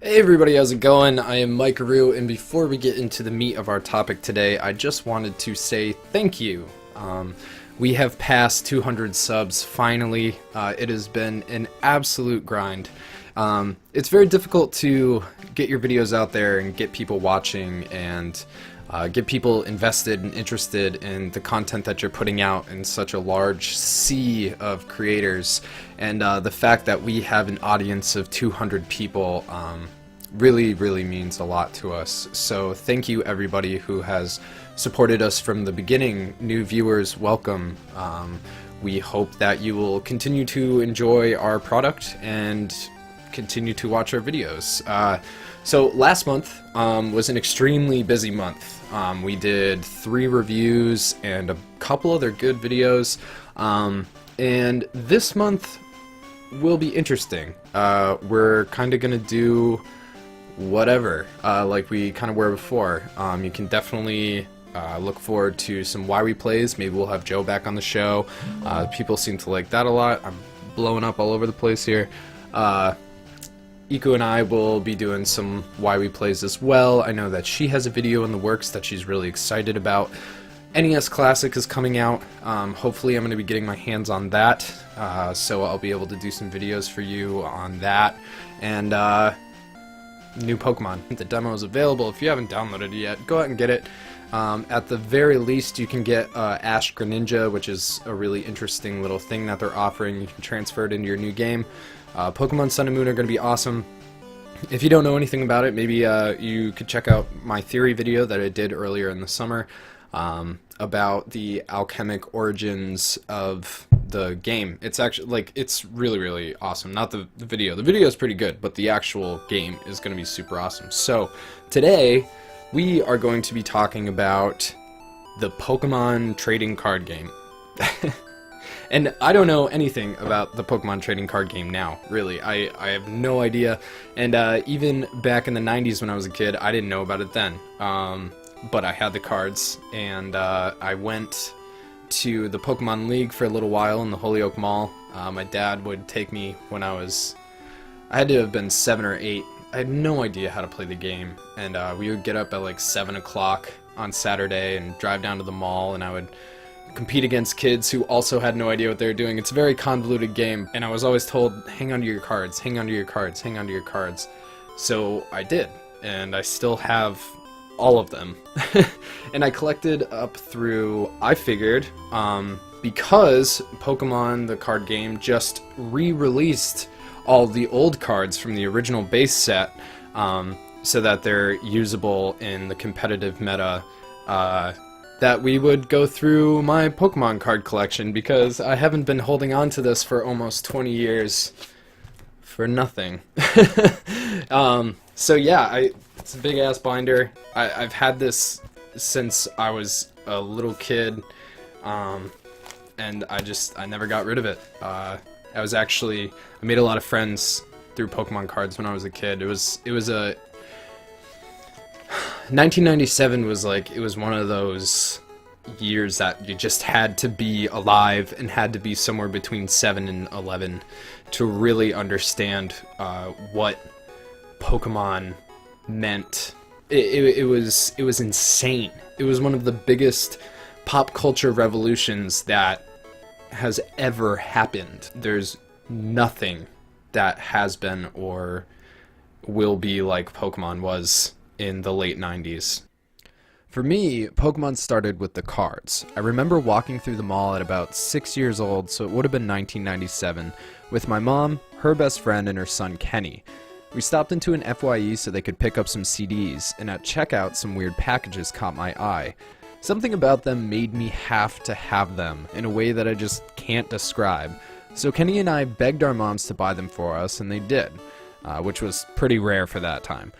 Hey everybody, how's it going? I am Maikeru, and before we get into the meat of our topic today, I just wanted to say thank you. We have passed 200 subs, finally. It has been an absolute grind. It's very difficult to get your videos out there and get people watching and get people invested and interested in the content that you're putting out in such a large sea of creators. And the fact that we have an audience of 200 people really means a lot to us. So thank you everybody who has supported us from the beginning. New viewers, welcome. We hope that you will continue to enjoy our product and continue to watch our videos. So last month was an extremely busy month. We did 3 reviews and a couple other good videos, and this month will be interesting. We're kind of gonna do whatever, like we kind of were before. You can definitely look forward to some Why We Plays. Maybe we'll have Joe back on the show. People seem to like that a lot. I'm blowing up all over the place here. Iku and I will be doing some Why We Plays as well. I know that she has a video in the works that she's really excited about. NES Classic is coming out. Hopefully I'm going to be getting my hands on that, so I'll be able to do some videos for you on that. And new Pokemon. The demo is available. If you haven't downloaded it yet, go out and get it. At the very least, you can get Ash Greninja, which is a really interesting little thing that they're offering. You can transfer it into your new game. Pokemon Sun and Moon are going to be awesome. If you don't know anything about it, maybe you could check out my theory video that I did earlier in the summer about the alchemic origins of the game. It's actually, like, it's really awesome. Not the video. The video is pretty good, but the actual game is going to be super awesome. So today we are going to be talking about the Pokemon trading card game. And I don't know anything about the Pokemon trading card game now, really. I have no idea. And even back in the 90s when I was a kid, I didn't know about it then. But I had the cards, and I went to the Pokemon League for a little while in the Holyoke Mall. My dad would take me when I had to have been 7 or 8. I had no idea how to play the game, and we would get up at like 7 o'clock on Saturday and drive down to the mall, and I would compete against kids who also had no idea what they were doing. It's a very convoluted game, and I was always told, hang on to your cards, hang on to your cards, hang on to your cards. So I did, and I still have all of them. And I collected up through, I figured, because Pokemon, the card game, just re-released all the old cards from the original base set, so that they're usable in the competitive meta, that we would go through my Pokemon card collection, because I haven't been holding on to this for almost 20 years for nothing. So yeah, it's a big ass binder. I've had this since I was a little kid, and I never got rid of it. I made a lot of friends through Pokemon cards when I was a kid. It was 1997 was like, it was one of those years that you just had to be alive and had to be somewhere between 7 and 11 to really understand what Pokemon meant. It was insane. It was one of the biggest pop culture revolutions that has ever happened. There's nothing that has been or will be like Pokemon was in the late 90s. For me, Pokemon started with the cards. I remember walking through the mall at about 6 years old, so it would have been 1997, with my mom, her best friend, and her son Kenny. We stopped into an FYE so they could pick up some CDs, and at checkout some weird packages caught my eye. Something about them made me have to have them, in a way that I just can't describe. So Kenny and I begged our moms to buy them for us, and they did, which was pretty rare for that time.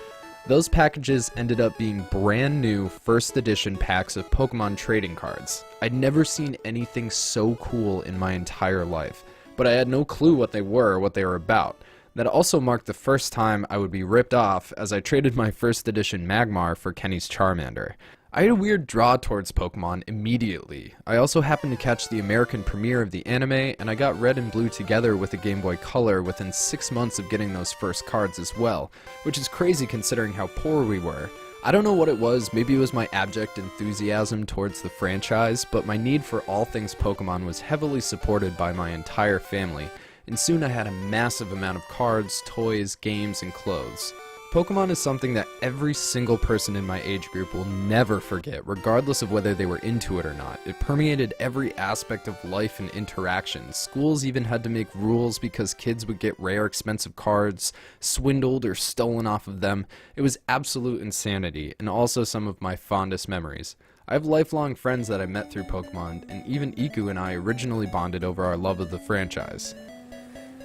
Those packages ended up being brand new first edition packs of Pokemon trading cards. I'd never seen anything so cool in my entire life, but I had no clue what they were or what they were about. That also marked the first time I would be ripped off, as I traded my first edition Magmar for Kenny's Charmander. I had a weird draw towards Pokemon immediately. I also happened to catch the American premiere of the anime, and I got Red and Blue together with a Game Boy Color within 6 months of getting those first cards as well, which is crazy considering how poor we were. I don't know what it was, maybe it was my abject enthusiasm towards the franchise, but my need for all things Pokemon was heavily supported by my entire family, and soon I had a massive amount of cards, toys, games, and clothes. Pokemon is something that every single person in my age group will never forget, regardless of whether they were into it or not. It permeated every aspect of life and interaction. Schools even had to make rules because kids would get rare, expensive cards, swindled or stolen off of them. It was absolute insanity, and also some of my fondest memories. I have lifelong friends that I met through Pokemon, and even Iku and I originally bonded over our love of the franchise.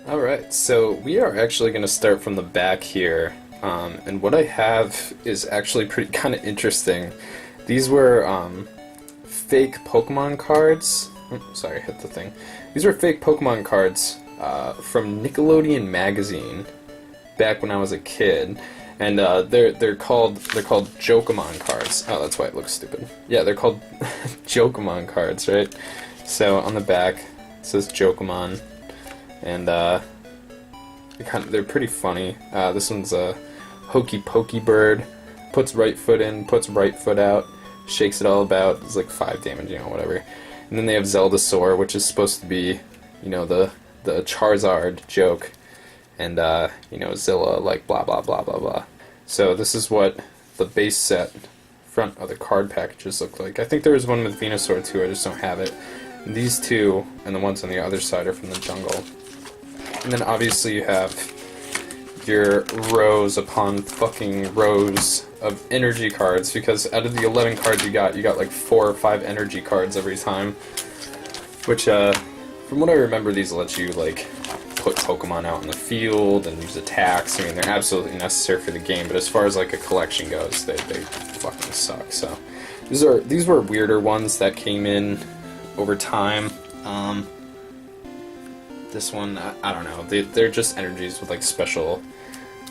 Alright, so we are actually going to start from the back here. And what I have is actually pretty kind of interesting. These were fake Pokemon cards. Sorry, hit the thing. These were fake Pokemon cards from Nickelodeon magazine back when I was a kid, and they're called Jokomon cards. Oh, that's why it looks stupid. Yeah, they're called Jokomon cards, right? So on the back it says Jokomon, and they're pretty funny. This one's a Hokey Pokey bird, puts right foot in, puts right foot out, shakes it all about, it's like 5 damage, whatever. And then they have Zeldasaur, which is supposed to be, the Charizard joke, and, Zilla, like, blah, blah, blah, blah, blah. So this is what the base set front of the card packages look like. I think there was one with Venusaur, too, I just don't have it. And these two, and the ones on the other side, are from the jungle. And then obviously you have your rows upon fucking rows of energy cards, because out of the 11 cards you got like 4 or 5 energy cards every time, which from what I remember, these let you like put Pokemon out in the field and use attacks. I mean, they're absolutely necessary for the game, but as far as like a collection goes, they fucking suck. So these were weirder ones that came in over time. This one, I don't know, they're just energies with like special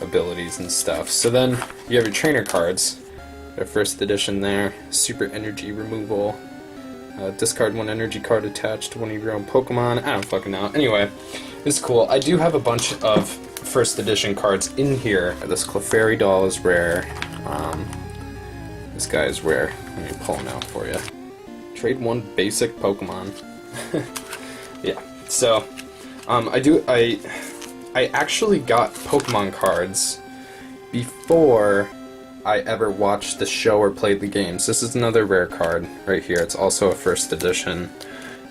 abilities and stuff. So then you have your trainer cards. Their first edition there, super energy removal. Discard 1 energy card attached to one of your own Pokemon. I don't fucking know. Anyway, it's cool. I do have a bunch of first edition cards in here. This Clefairy doll is rare. This guy is rare. Let me pull him out for you. Trade 1 basic Pokemon. Yeah, so I actually got Pokemon cards before I ever watched the show or played the games. This is another rare card right here. It's also a first edition.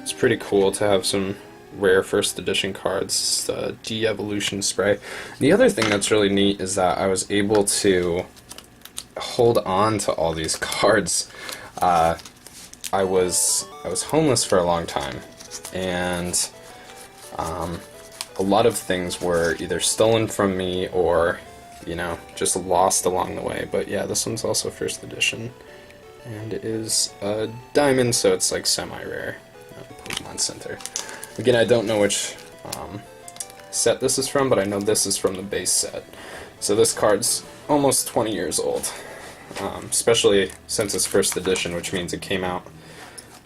It's pretty cool to have some rare first edition cards. It's the de-evolution spray. The other thing that's really neat is that I was able to hold on to all these cards. I was homeless for a long time, and a lot of things were either stolen from me or, just lost along the way. But yeah, this one's also first edition, and it is a diamond, so it's like semi-rare. Pokemon Center. Again, I don't know which set this is from, but I know this is from the base set. So this card's almost 20 years old, especially since it's first edition, which means it came out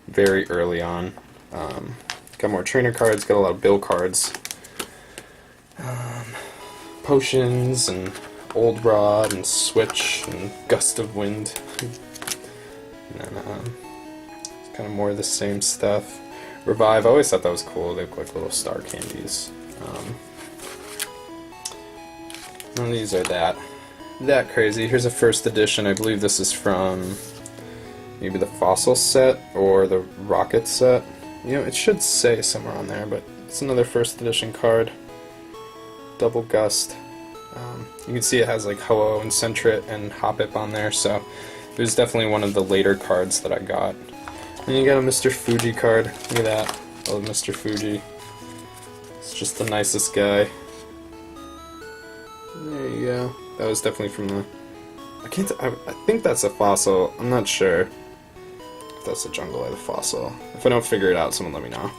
very early on. Got more trainer cards, got a lot of bill cards. Potions and Old Rod and Switch and Gust of Wind. And then it's kind of more of the same stuff. Revive, I always thought that was cool. They look like little star candies. None of these are that crazy. Here's a first edition. I believe this is from maybe the Fossil set or the Rocket set. It should say somewhere on there, but it's another first edition card. Double Gust. You can see it has like Ho-Oh and Sentret and Hoppip on there, so it was definitely one of the later cards that I got. And you got a Mr. Fuji card. Look at that. I love Mr. Fuji. It's just the nicest guy. There you go. That was definitely from the... I think that's a Fossil. I'm not sure if that's a Jungle or the Fossil. If I don't figure it out, someone let me know.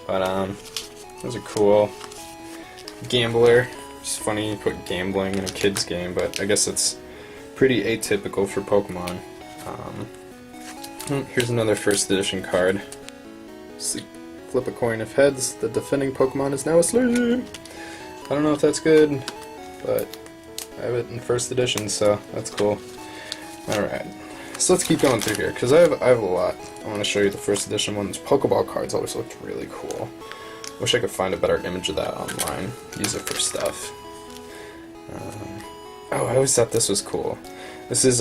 But, those are cool. Gambler. It's funny you put gambling in a kid's game, but I guess it's pretty atypical for Pokemon. Here's another first edition card. Flip a coin of heads. The defending Pokemon is now asleep. I don't know if that's good, but I have it in first edition, so that's cool. Alright, so let's keep going through here, because I have a lot. I want to show you the first edition ones. Pokeball cards always looked really cool. Wish I could find a better image of that online. Use it for stuff. Oh, I always thought this was cool. This is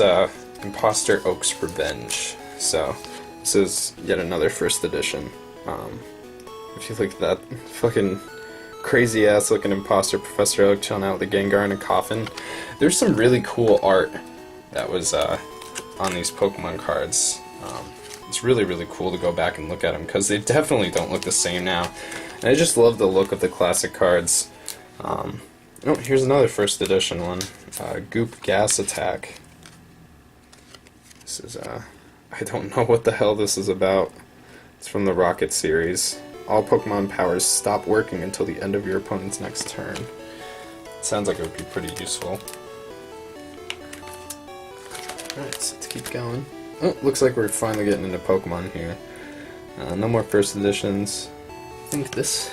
Imposter Oak's Revenge. So, this is yet another first edition. If you look at that fucking crazy ass looking imposter Professor Oak chilling out with a Gengar in a coffin. There's some really cool art that was on these Pokemon cards. It's really, really cool to go back and look at them, because they definitely don't look the same now. And I just love the look of the classic cards. Oh, here's another first edition one. Goop Gas Attack. This is, I don't know what the hell this is about. It's from the Rocket series. All Pokemon powers stop working until the end of your opponent's next turn. It sounds like it would be pretty useful. Alright, so let's keep going. Oh, looks like we're finally getting into Pokemon here. No more first editions. I think that's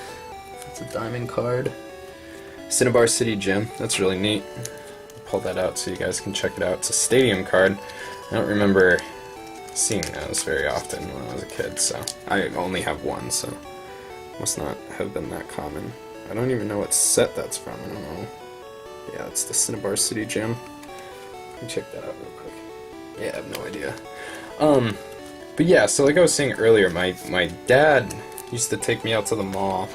a diamond card. Cinnabar City Gym, that's really neat. I'll pull that out so you guys can check it out. It's a stadium card. I don't remember seeing those very often when I was a kid, so I only have one, so must not have been that common. I don't even know what set that's from. I don't know. Yeah, it's the Cinnabar City Gym. Let me check that out real quick. Yeah, I have no idea. But yeah, so like I was saying earlier, my dad used to take me out to the mall,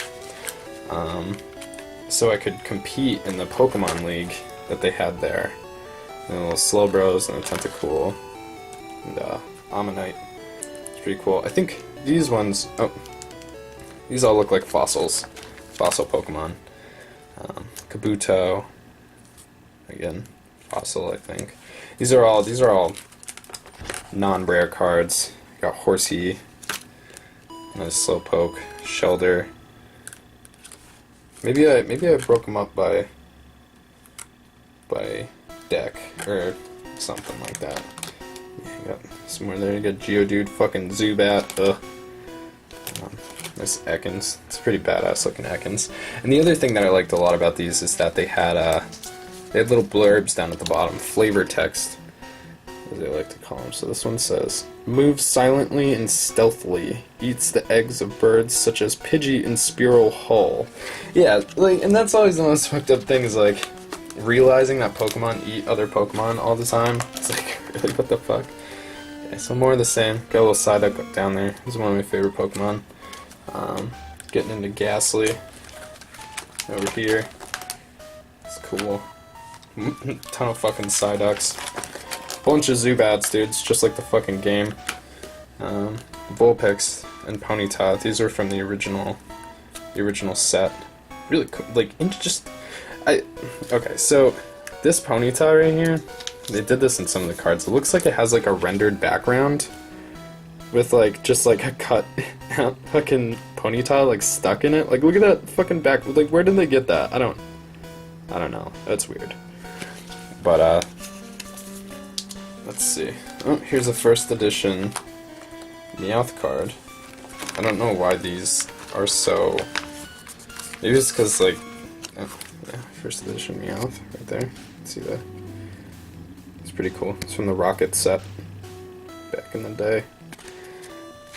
so I could compete in the Pokemon League that they had there. And the little Slowbros and the Tentacool and Ammonite. It's pretty cool. I think these ones, oh, these all look like fossils. Fossil Pokemon. Kabuto. Again, fossil, I think. These are all non-rare cards. Got Horsey, nice Slowpoke, Shelder. Maybe I broke them up by deck or something like that. Yeah, got some more there. You got Geodude, fucking Zubat. Ugh. Nice Ekans. It's pretty badass looking Ekans. And the other thing that I liked a lot about these is that they had little blurbs down at the bottom, flavor text, as they like to call them. So this one says, moves silently and stealthily, eats the eggs of birds such as Pidgey and Spearow Hull. Yeah, like, and that's always the most fucked up thing, is like realizing that Pokemon eat other Pokemon all the time. It's like, really, what the fuck? Okay, so more of the same. Got a little Psyduck down there. This is one of my favorite Pokemon. Getting into Ghastly over here. It's cool. Ton of fucking Psyducks. Bunch of Zubats, dudes, just like the fucking game. Vulpix and Ponyta. These are from the original set. Really cool. Like, okay, so this Ponyta right here, they did this in some of the cards. It looks like it has like a rendered background with like just like a cut fucking Ponyta like stuck in it. Like, look at that fucking back. Like, where did they get that? I don't know. That's weird. But let's see. Oh, here's a first edition Meowth card. I don't know why these are so. Maybe it's because like, oh, yeah, first edition Meowth right there. See that? It's pretty cool. It's from the Rocket set back in the day.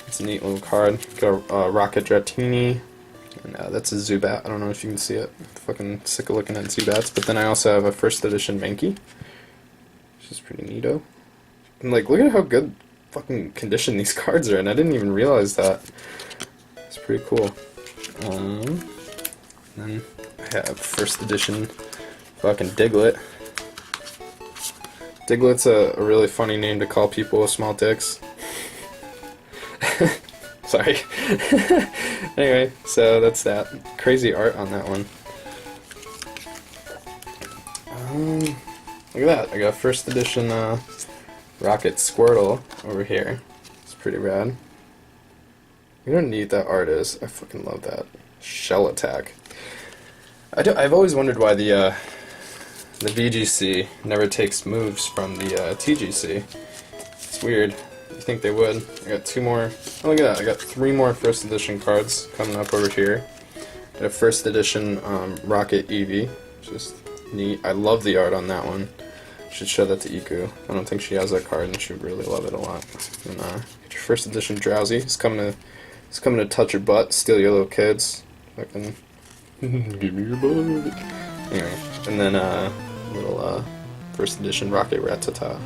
It's a neat little card. Got a Rocket Dratini, and that's a Zubat. I don't know if you can see it. Fucking sick of looking at Zubats. But then I also have a first edition Mankey, which is pretty neato. And like, look at how good fucking condition these cards are in. I didn't even realize that. It's pretty cool. Then I have first edition fucking Diglett. Diglett's a really funny name to call people with small dicks. Sorry. Anyway, so that's that. Crazy art on that one. Look at that. I got first edition Rocket Squirtle over here. It's pretty rad. You know how neat that art is. I fucking love that. Shell Attack. I've always wondered why the VGC never takes moves from the TGC. It's weird. You think they would. I got 2 more. Oh, look at that. I got 3 more first edition cards coming up over here. Got a first edition Rocket Eevee. Just neat. I love the art on that one. Should show that to Iku. I don't think she has that card, and she would really love it a lot. And get your first edition Drowsy. He's coming to touch your butt, steal your little kids. Fucking give me your butt. Anyway, and then little first edition Rocket Rattata.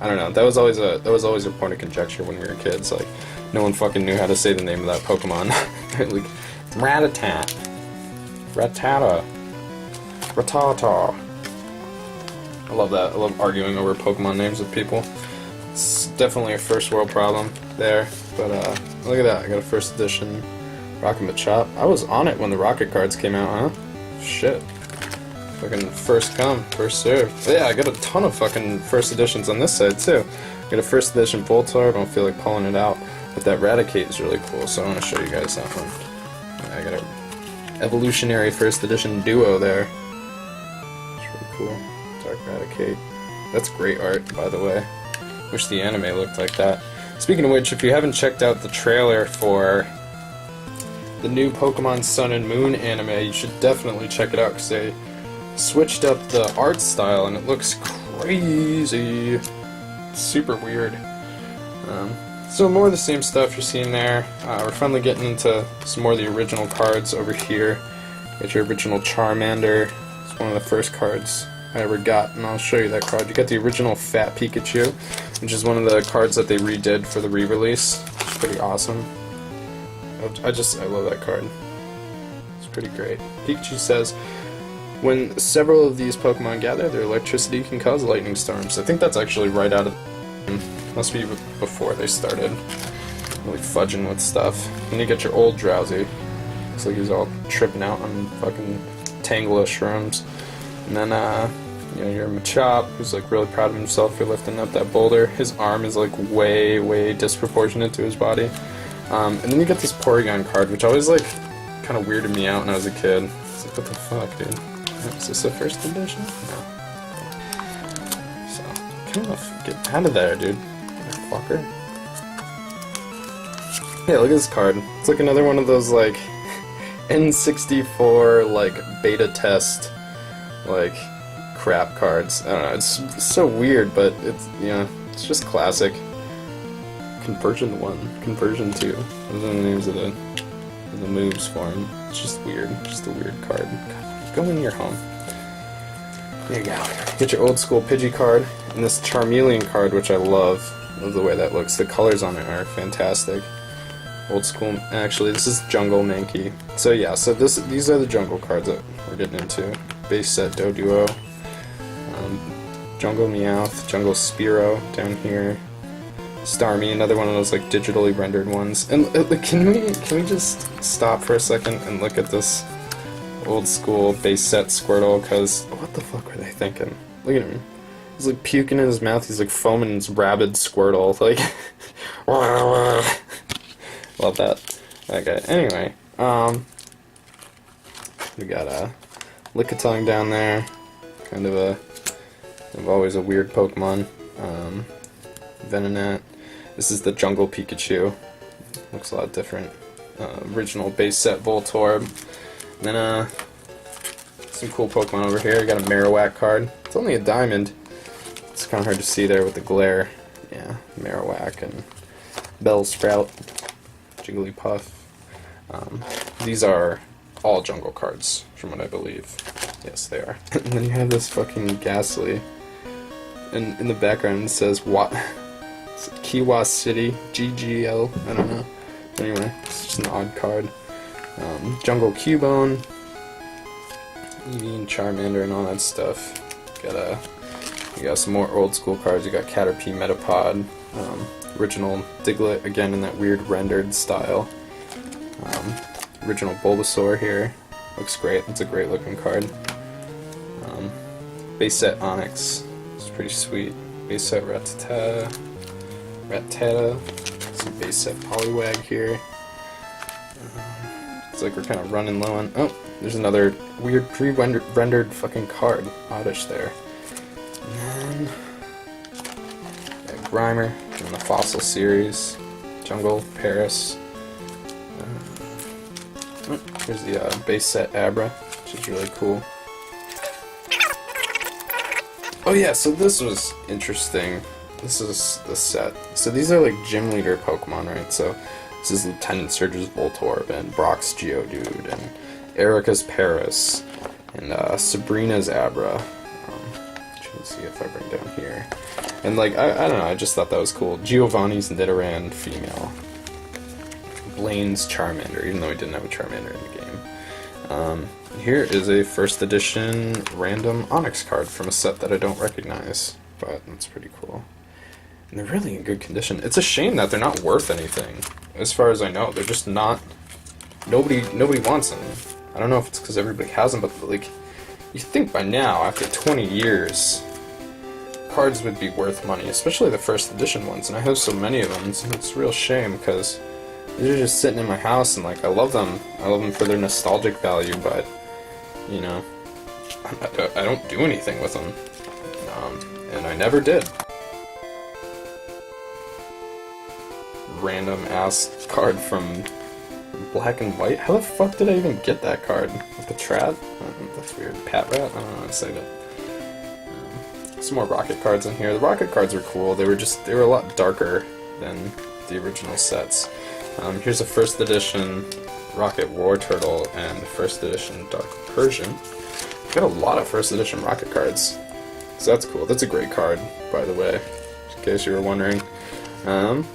I don't know. That was always a point of conjecture when we were kids. Like, no one fucking knew how to say the name of that Pokemon. Like, Rattata, Rattata. I love that. I love arguing over Pokemon names with people. It's definitely a first world problem there. But look at that. I got a first edition Rocket Machop. I was on it when the Rocket cards came out, huh? Shit. Fucking first come, first serve. Yeah, I got a ton of fucking first editions on this side too. I got a first edition Voltorb. I don't feel like pulling it out, but that Raticate is really cool, so I want to show you guys that one. I got a evolutionary first edition duo there. It's really cool. Dark Raticate. That's great art, by the way. Wish the anime looked like that. Speaking of which, if you haven't checked out the trailer for the new Pokemon Sun and Moon anime, you should definitely check it out, because they switched up the art style and it looks crazy. It's super weird. So more of the same stuff you're seeing there. We're finally getting into some more of the original cards over here. Get your original Charmander. It's one of the first cards I ever got, and I'll show you that card. You got the original Fat Pikachu, which is one of the cards that they redid for the re-release. It's pretty awesome. I love that card. It's pretty great. Pikachu says, when several of these Pokemon gather, their electricity can cause lightning storms. I think that's actually right out of the... Must be before they started really fudging with stuff. Then you get your old Drowsy. Looks like he's all tripping out on fucking tangle of shrooms. And then, you know, your Machop, who's like really proud of himself for lifting up that boulder. His arm is like way disproportionate to his body. And then you get this Porygon card, which always like kind of weirded me out when I was a kid. It's like, what the fuck, dude? Is this a first edition? No. So, kind of get out of there, dude. Fucker. Yeah, look at this card. It's like another one of those like N64 like beta test like crap cards. I don't know. It's so weird, but it's, you know, it's just classic. Conversion 1, Conversion 2. Those are the names of the moves for him. It's just weird. Just a weird card. God, go in your home. There you go. Get your old school Pidgey card and this Charmeleon card, which I love. Love the way that looks. The colors on it are fantastic. Old school. Actually, this is Jungle Mankey. So yeah, so these are the jungle cards that we're getting into. Base set Doduo, Jungle Meowth, Jungle Spearow down here, Starmie, another one of those like digitally rendered ones. And can we just stop for a second and look at this old school base set Squirtle? Because what the fuck were they thinking? Look at him. He's like puking in his mouth. He's like foaming his rabid Squirtle. Like, love that. Okay. Anyway, we got a Lickitung down there. Kind of always a weird Pokemon. Venonat. This is the Jungle Pikachu. Looks a lot different. Original base set Voltorb. And then some cool Pokemon over here. I got a Marowak card. It's only a diamond. It's kind of hard to see there with the glare. Yeah, Marowak and Bellsprout, Jigglypuff. These are all jungle cards, from what I believe. Yes, they are. And then you have this fucking Ghastly. And in the background it says Kiwa City, GGL, I don't know. Anyway, it's just an odd card. Jungle Cubone, Eevee and Charmander and all that stuff. You got some more old school cards. You got Caterpie, Metapod, original Diglett, again in that weird rendered style. Original Bulbasaur here. Looks great. It's a great looking card. Base set Onix. It's pretty sweet. Base set Rattata. Some base set Poliwag here. It's like we're kind of running low on... Oh, there's another weird pre-rendered fucking card. Oddish there. And then... Grimer in the Fossil series. Jungle, Paris. Here's the base set Abra, which is really cool. Oh yeah, so this was interesting. This is the set. So these are like gym leader Pokemon, right? So this is Lieutenant Surge's Voltorb, and Brock's Geodude, and Erica's Paris, and Sabrina's Abra. Trying to see if I bring down here. And like, I don't know, I just thought that was cool. Giovanni's Nidoran female. Blaine's Charmander, even though he didn't have a Charmander in the game. Here is a first edition random Onyx card from a set that I don't recognize, but that's pretty cool. And they're really in good condition. It's a shame that they're not worth anything, as far as I know. They're just not... Nobody wants them. I don't know if it's because everybody has them, but like, you think by now, after 20 years, cards would be worth money, especially the first edition ones, and I have so many of them, so it's a real shame, because these are just sitting in my house, and like, I love them for their nostalgic value, but, you know, I don't do anything with them, and I never did. Random ass card from Black and White. How the fuck did I even get that card? With the Trat? That's weird. Pat Rat? I don't know how to say that. Some more Rocket cards in here. The Rocket cards are cool. They were a lot darker than the original sets. Here's a first edition Rocket War Turtle and the first edition Dark Persian. Got a lot of first edition Rocket cards. So that's cool. That's a great card, by the way, in case you were wondering. And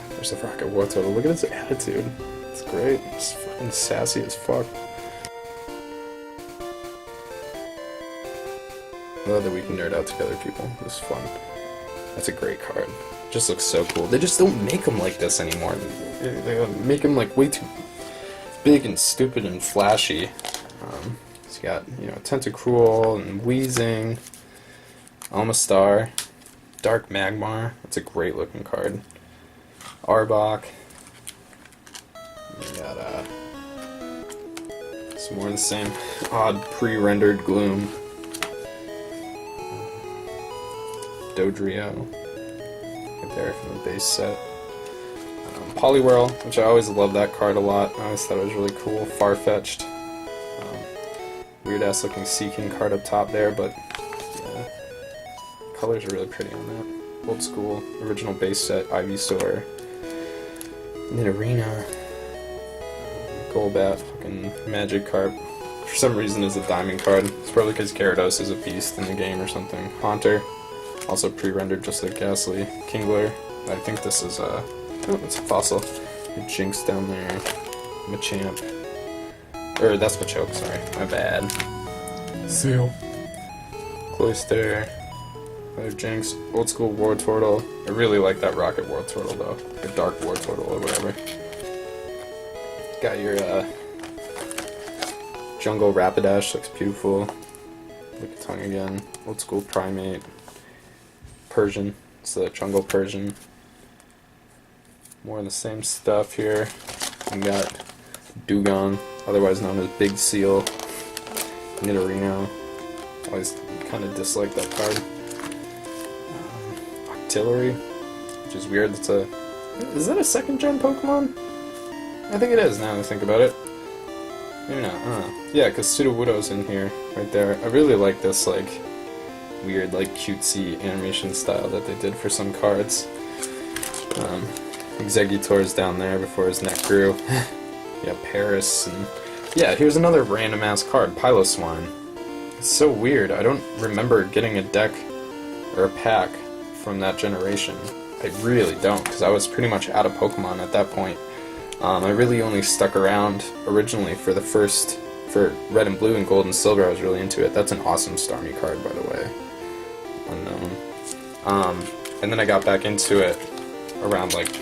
there's the Rocket War Turtle. Look at his attitude. It's great. It's fucking sassy as fuck. I love that we can nerd out together, people. This is fun. That's a great card. Just looks so cool. They just don't make them like this anymore. They make them like way too big and stupid and flashy. So you got, you know, Tentacruel and Weezing, Almastar, Dark Magmar. That's a great looking card. Arbok. We got some more of the same odd pre-rendered Gloom. Dodrio. Right there from the base set. Poliwhirl, which I always loved that card a lot. I always thought it was really cool. Farfetch'd. Weird ass looking Seaking card up top there, but yeah. Colors are really pretty on that. Old school, original base set, Ivysaur. Nidorina. Golbat, fucking Magikarp. For some reason is a diamond card. It's probably because Gyarados is a beast in the game or something. Haunter. Also pre-rendered just like Ghastly. Kingler. I think this is oh, it's a fossil. Jinx down there. Machamp. Or that's Machoke, sorry. My bad. Seal. Cloyster. Another Jinx. Old school War Turtle. I really like that Rocket War Turtle though. Or Dark War Turtle or whatever. Got your Jungle Rapidash, looks beautiful. Look at tongue again. Old school Primate. Persian. It's the Jungle Persian. More of the same stuff here. We got Dugong, otherwise known as Big Seal. Nidorino. Always kind of dislike that card. Octillery, which is weird. That's a... Is that a second gen Pokemon? I think it is now that I think about it. Maybe not. Yeah, because Sudowoodo's in here, right there. I really like this, like, weird, like, cutesy animation style that they did for some cards. Exeggutor's down there before his neck grew. Yeah, Paris, and... Yeah, here's another random-ass card, Piloswine. It's so weird. I don't remember getting a deck or a pack from that generation. I really don't, because I was pretty much out of Pokemon at that point. I really only stuck around originally for Red and Blue and Gold and Silver. I was really into it. That's an awesome Starmie card, by the way. Unknown. And then I got back into it around, like,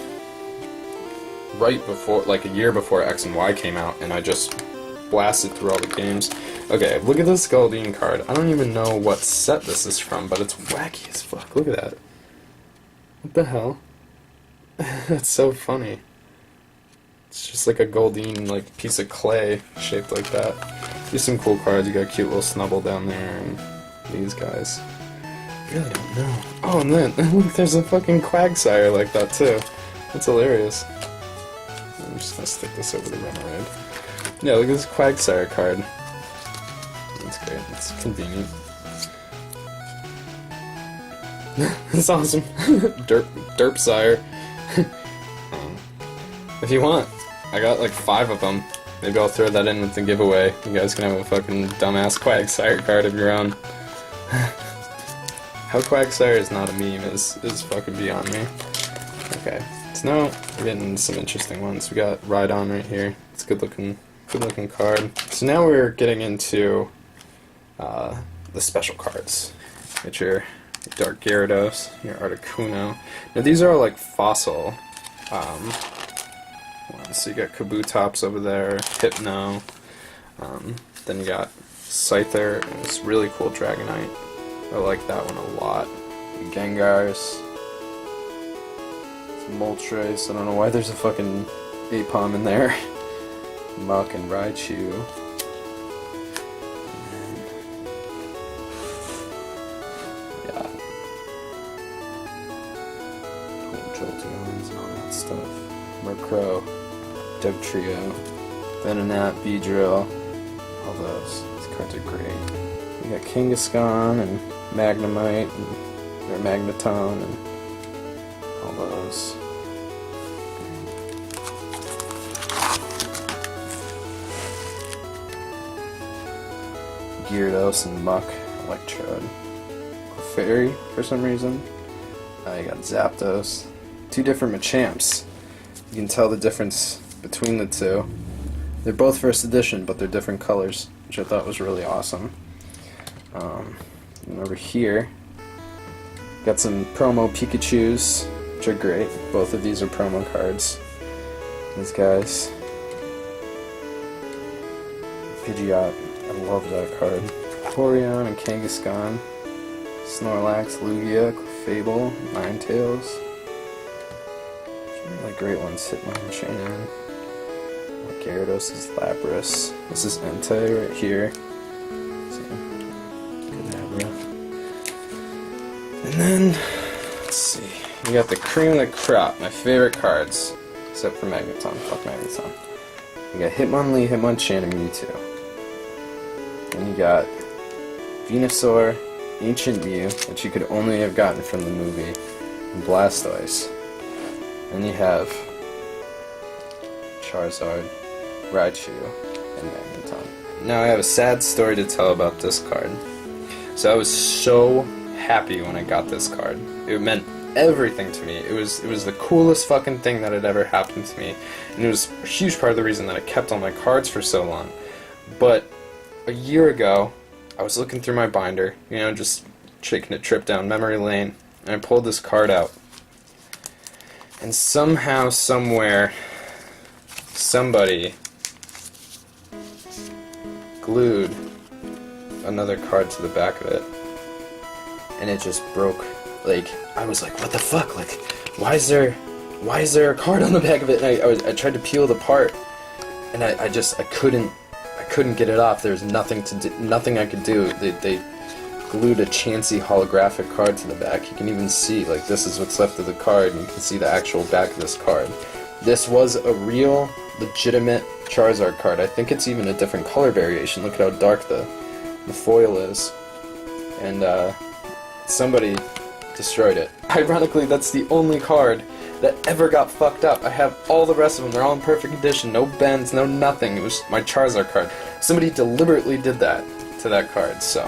right before, like, a year before X and Y came out, and I just blasted through all the games. Okay, look at this Goldeen card. I don't even know what set this is from, but it's wacky as fuck. Look at that. What the hell? That's so funny. It's just like a Goldeen, like, piece of clay shaped like that. Here's some cool cards. You got a cute little Snubble down there, and these guys. really don't know. Oh, and then, look, there's a fucking Quagsire like that, too. That's hilarious. I'm just gonna stick this over the Remoraid. Yeah, look at this Quagsire card. That's great. It's convenient. That's awesome. Derpsire. If you want, I got like 5 of them. Maybe I'll throw that in with the giveaway. You guys can have a fucking dumbass Quagsire card of your own. How Quagsire is not a meme is fucking beyond me. Okay, so now we're getting into some interesting ones. We got Rhydon right here. It's a good looking card. So now we're getting into the special cards. Get your Dark Gyarados, your Articuno. Now these are all like fossil. So you got Kabutops over there, Hypno. Then you got Scyther and this really cool Dragonite. I like that one a lot. Gengars. Moltres. I don't know why there's a fucking Apom in there. Muck and Raichu. Yeah. Cool Jolteons and all that stuff. Murkrow. Dugtrio. Venonat, Beedrill. All those. These cards are great. You got Kangaskhan and Magnemite and or Magneton and all those. Gyarados and Muck, Electrode. Clefairy for some reason. You got Zapdos. 2 different Machamps. You can tell the difference between the two. They're both first edition, but they're different colors, which I thought was really awesome. And over here, got some promo Pikachus, which are great. Both of these are promo cards. These guys. Pidgeot, I love that card. Horion and Kangaskhan. Snorlax, Lugia, Clefable, Ninetales. Really great ones. Hitmonchan. Gyarados is Lapras. This is Entei right here. So, Kadabra. And then, let's see. You got the cream of the crop, my favorite cards. Except for Magneton. Fuck Magneton. You got Hitmonlee, Hitmonchan, and Mewtwo. Then you got Venusaur, Ancient Mew, which you could only have gotten from the movie, and Blastoise. Then you have Charizard, Raichu, and Magneton. Now I have a sad story to tell about this card. So I was so happy when I got this card. It meant everything to me. It was the coolest fucking thing that had ever happened to me. And it was a huge part of the reason that I kept all my cards for so long. But a year ago, I was looking through my binder, you know, just taking a trip down memory lane, and I pulled this card out. And somehow, somewhere, somebody glued another card to the back of it. And it just broke. Like, I was like, what the fuck? Like, why is there a card on the back of it? And I tried to peel it apart, and I couldn't get it off. There was nothing to do, nothing I could do. They glued a chancy holographic card to the back. You can even see, like, this is what's left of the card, and you can see the actual back of this card. This was a real, legitimate Charizard card. I think it's even a different color variation. Look at how dark the foil is. And somebody destroyed it. Ironically, that's the only card that ever got fucked up. I have all the rest of them. They're all in perfect condition. No bends, no nothing. It was my Charizard card. Somebody deliberately did that to that card, so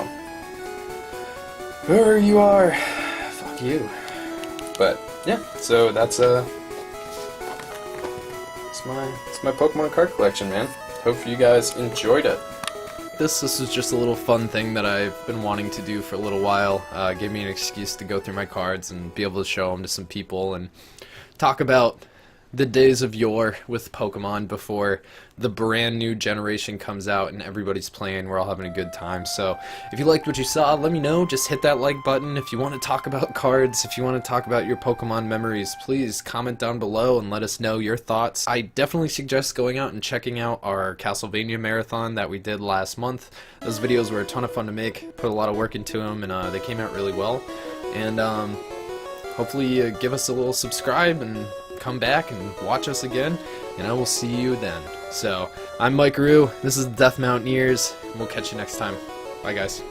whoever you are, fuck you. But yeah, so that's it's my Pokemon card collection, man. Hope you guys enjoyed it. This is just a little fun thing that I've been wanting to do for a little while. Gave me an excuse to go through my cards and be able to show them to some people and talk about the days of yore with Pokemon before the brand new generation comes out and everybody's playing. We're all having a good time. So if you liked what you saw, let me know. Just hit that like button. If you want to talk about cards, if you want to talk about your Pokemon memories, please comment down below and let us know your thoughts. I definitely suggest going out and checking out our Castlevania marathon that we did last month. Those videos were a ton of fun to make. Put a lot of work into them, and they came out really well. And hopefully give us a little subscribe and come back and watch us again, and I will see you then. So, I'm Maikeru, this is the Death Mountaineers, and we'll catch you next time. Bye guys.